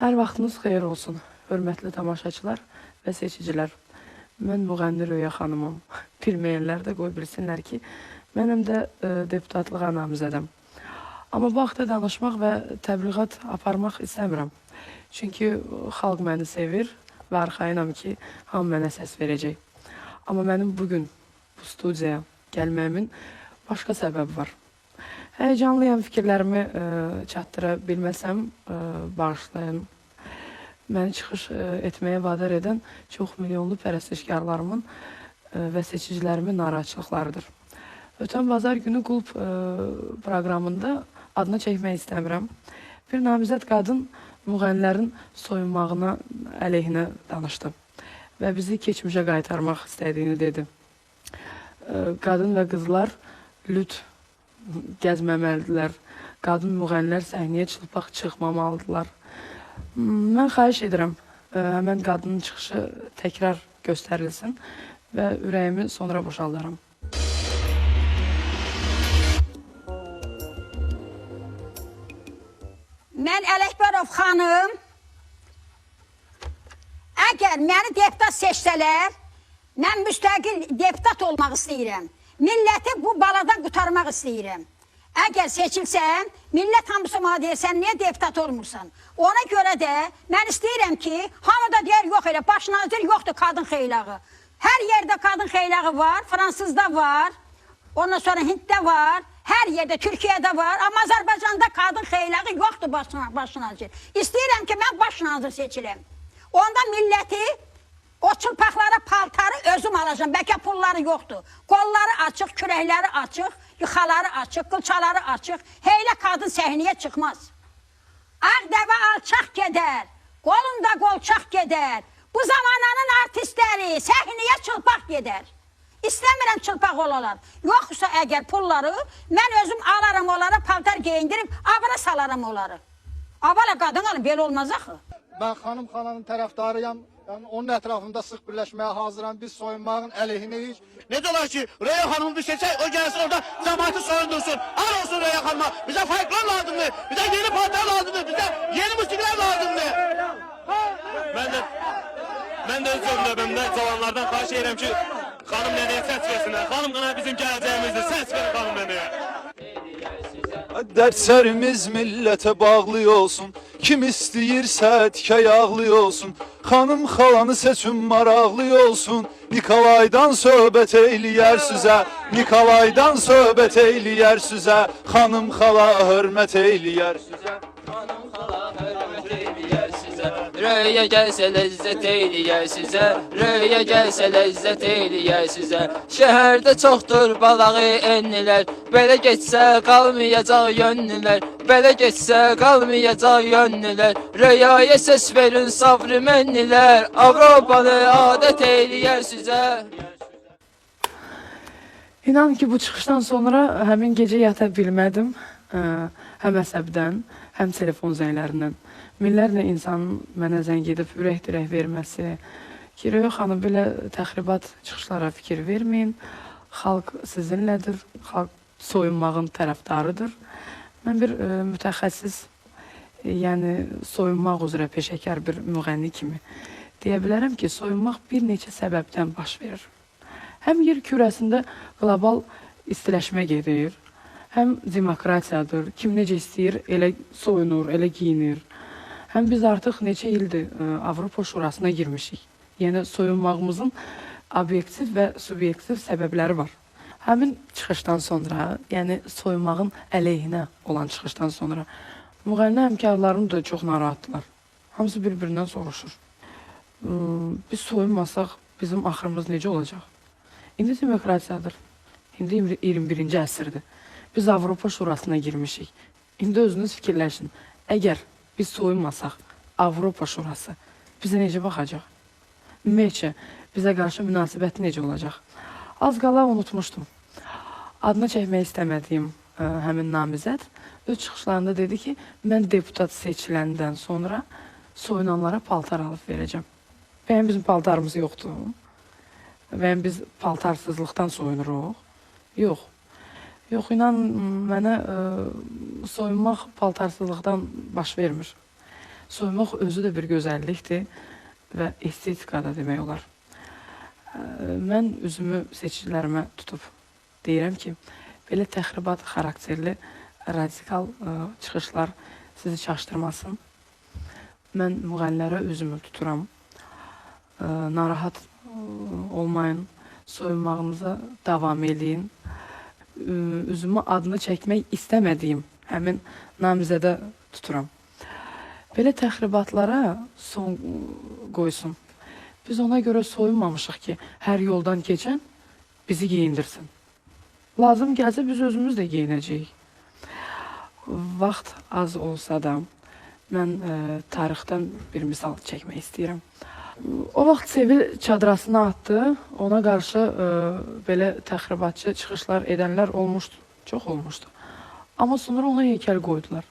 Hər vaxtınız xeyir olsun, hörmətli tamaşaçılar və seçicilər. Mən müğənni Röya xanımım. Bilməyənlər də qoy bilsinlər ki, mənim də deputatlığa namizədəm. Amma bu haqda danışmaq və təbliğat aparmaq istəmirəm. Çünki xalq məni sevir və arxayınam ki, hamı mənə səs verəcək. Amma mənim bugün bu studiyaya gəlməyimin başqa səbəbi var. Həyəcanlıyam, fikirlərimi çatdıra bilməsəm, bağışlayın. Məni çıxış etməyə vadar edən çox milyonlu pərəstişkarlarımın və seçicilərimin narahatçılıqlarıdır. Ötən bazar günü qulp proqramında adını çəkmək istəmirəm. Bir namizəd qadın müğənnilərin soyunmağına əleyhinə danışdı və bizi keçmişə qaytarmaq istədiyini dedi. Qadın və qızlar lüt gəzməməlidirlər. Qadın müğənnilər səhnəyə çılpaq çıxmamalıdırlar. Mən xahiş edirəm, həmən qadının çıxışı təkrar göstərilsin və ürəyimi sonra boşaldaram. Mən Ələkbərov xanım, əgər məni deputat seçsələr, mən müstəqil deputat olmaq istəyirəm. Milləti bu baladan qutarmaq istəyirəm. Əgər seçilsəm, millət hamısı mənə deyir, sən niyə deputat olmursan? Ona görə də mən istəyirəm ki, hamı da deyər, yox elə, baş nazir yoxdur qadın xeylağı. Hər yerdə qadın xeylağı var, Fransızda var, ondan sonra Hinddə var, hər yerdə, Türkiyədə var, amma Azərbaycanda qadın xeylağı yoxdur baş nazir. İstəyirəm ki, mən baş nazir seçiləm. Onda milləti, o çılpaqlara paltarı özüm alacağım, bəlkə pulları yoxdur. Qolları açıq, kürəkləri açıq, yuxaları açıq, qılçaları açıq, heylə qadın səhnəyə çıxmaz. Ağ dəvə alçaq gedər, qolunda qolçaq gedər. Bu zamananın artistləri səhnəyə çılpaq gedər. İstəmirəm çılpaq olalar. Yoxsa əgər pulları, mən özüm alaram onlara, paltar geyindirib, abara salaram onları. Abala qadın alın, belə olmaz axı. Mən xanım xalanın tərəfdarıyam. Yəni, onun ətrafında sıx birləşməyə hazıram. Biz soyunmağın əleyhinəyik. Necə olar ki, Röya xanımı bir seçək, o gəlsin orada cəmaatı soyundursun. Ar olsun Röya xanıma. Bizə fayqlar lazımdır. Bizə yeni paltar lazımdır. Bizə yeni musiqilər lazımdır. Mən də öz növbəmdə cavanlardan xahiş edirəm ki, xanım nənəyə səs versinlər. Xanım qana bizim gələcəyimizdir. Səs verin xanım nənəyə. Dərslərimiz millətə bağlı olsun. Kim istəyirsə tikə yağlı olsun. Xanım xalanı seçim maraqlı olsun. Nikolaydan söhbət eyləyər sizə. Nikolaydan söhbət eyləyər sizə. Xanım xala hörmət eyləyər sizə. Xanım xala hörmət eyləyər sizə. Röya gəlsə ləzzət eyləyər sizə. Röya gəlsə ləzzət eyləyər sizə. Şəhərdə çoxdur balağı ennilər. Belə geçsə qalmayacaq yönlülər. Belə geçsə qalmayacaq yönlülər. Röyaya səs verin sabrı mənnilər. Avropanı adət eyləyər sizə. İnan ki, bu çıxışdan sonra həmin gecə yata bilmədim. Həm əsəbdən, həm telefon zənglərindən. Minlərlə insanın mənə zəng edib ürək-dirək verməsi ki, Röya xanım belə təxribat çıxışlara fikir verməyin. Xalq sizinlədir, xalq soyunmağın tərəfdarıdır. Mən bir mütəxəssis, yəni soyunmaq üzrə peşəkar bir müğənni kimi deyə bilərəm ki, soyunmaq bir neçə səbəbdən baş verir. Həm yer kürəsində qlobal istiləşmə gedir, həm demokratiyadır, kim necə istəyir, elə soyunur, elə giyinir. Həm biz artıq neçə ildir Avropa Şurasına girmişik. Yəni soyunmağımızın obyektiv və subyektiv səbəbləri var. Həmin çıxışdan sonra, yəni soyunmağın əleyhinə olan çıxışdan sonra müğənni həmkarlarım da çox narahatdılar. Hamısı bir-birindən soruşur. Biz soyunmasaq bizim axırımız necə olacaq? İndi demokratiyadır. İndi 21-ci əsrdir. Biz Avropa Şurasına girmişik. İndi özünüz fikirləşin. Əgər biz soyunmasaq, Avropa Şurası bizə necə baxacaq? Ümumiyyətcə, bizə qarşı münasibəti necə olacaq? Az qala unutmuşdum. Adını çəkmək istəmədiyim həmin namizəd öz çıxışlarında dedi ki, mən deputat seçiləndən sonra soyunanlara paltar alıb verəcəm. Bəyən bizim paltarımız yoxdur. Bəyən biz paltarsızlıqdan soyunuruq. Yox. Yox, inan mənə soyunmaq paltarsızlıqdan baş vermir. Soymaq özü də bir gözəllikdir və estetika da demək olar. Mən üzümü seçicilərimə tutub deyirəm ki, belə təxribat xarakterli, radikal çıxışlar sizi çaşdırmasın. Mən müğənnilərə üzümü tuturam. Narahat olmayın, soyunmağınıza davam edin. Üzümü adını çəkmək istəmədiyim həmin namizədə tuturam. Belə təxribatlara son qoysun. Biz ona görə soyunmamışıq ki, hər yoldan keçən bizi geyindirsin. Lazım gəlsə biz özümüz də geyinəcəyik. Vaxt az olsa da mən tarixdən bir misal çəkmək istəyirəm. O vaxt Sevil çadrasını atdı, ona qarşı belə təxribatçı çıxışlar edənlər olmuşdu, çox olmuşdu. Amma sonra ona heykəl qoydular.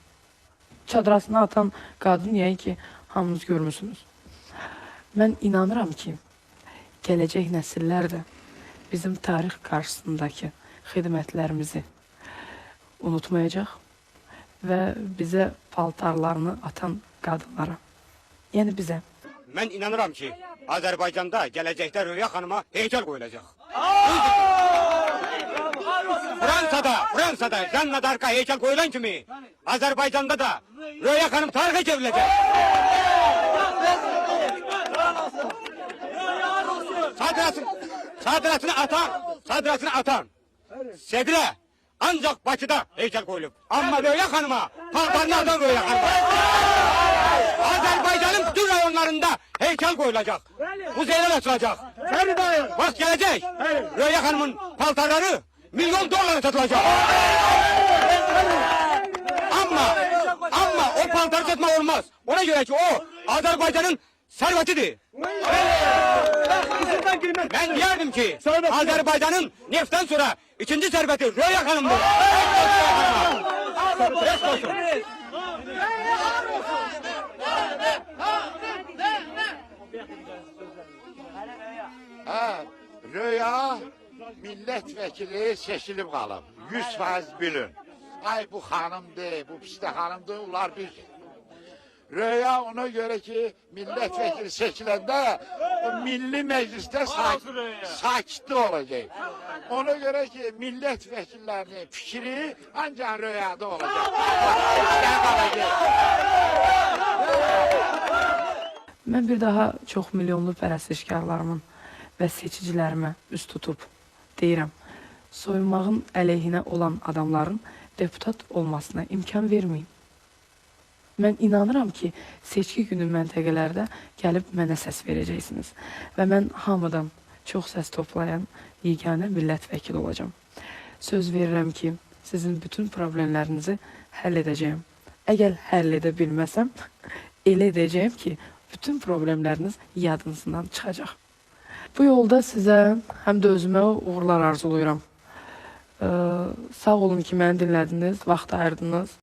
Çadrasını atan qadın yəqin ki, hamınız görmüsünüz. Mən inanıram ki, gələcək nəsillər də bizim tarix qarşısındakı xidmətlərimizi unutmayacaq və bizə paltarlarını atan qadınlara, yəni bizə. Mən inanıram ki, Azərbaycanda gələcəkdə Röya xanıma heykəl qoyulacaq. Fransada Janna d'Arc'a heykəl qoyulan kimi Azərbaycanda da Röya xanım tarixə çevriləcək. Sadratını atan Sedirə ancaq Bakıda heykəl qoyulub. Amma Röya xanıma paltarını atan Röya xanıma Azərbaycanın bütün rayonlarında heykəl qoyulacaq. Muzeylər açılacaq. Vaxt gələcək. Röya xanımın paltarları milyon dolara satılacaq. Amma o paltarı satmaq olmaz. Ona görə ki o Azərbaycanın sərvətidir. Ben diyerdim ki Azerbaycan'ın neftten sonra ikinci serveti Röya Hanım'dır. Röya milletvekili seçilip kalıb. 100% bilin. Ay bu hanımdır, bu piste hanımdır, ular bir. Röya ona göre ki milletvekili seçilende milli mecliste sakitli olacak. Ona göre ki milletvekillerinin fikri ancak Röya'da olacak. Mən bir daha çox milyonlu pərəstişkarlarımın və seçicilərimə üst tutub deyirəm, soyunmağın əleyhinə olan adamların deputat olmasına imkan verməyin. Mən inanıram ki, seçki günü məntəqələrdə gəlib mənə səs verəcəksiniz və mən hamıdan çox səs toplayan yeganə millət vəkili olacağım. Söz verirəm ki, sizin bütün problemlərinizi həll edəcəyim. Əgər həll edə bilməsəm, elə edəcəyim ki, bütün problemləriniz yadınızdan çıxacaq. Bu yolda sizə həm də özümə uğurlar arzuluyuram. Sağ olun ki, məni dinlədiniz, vaxt ayırdınız.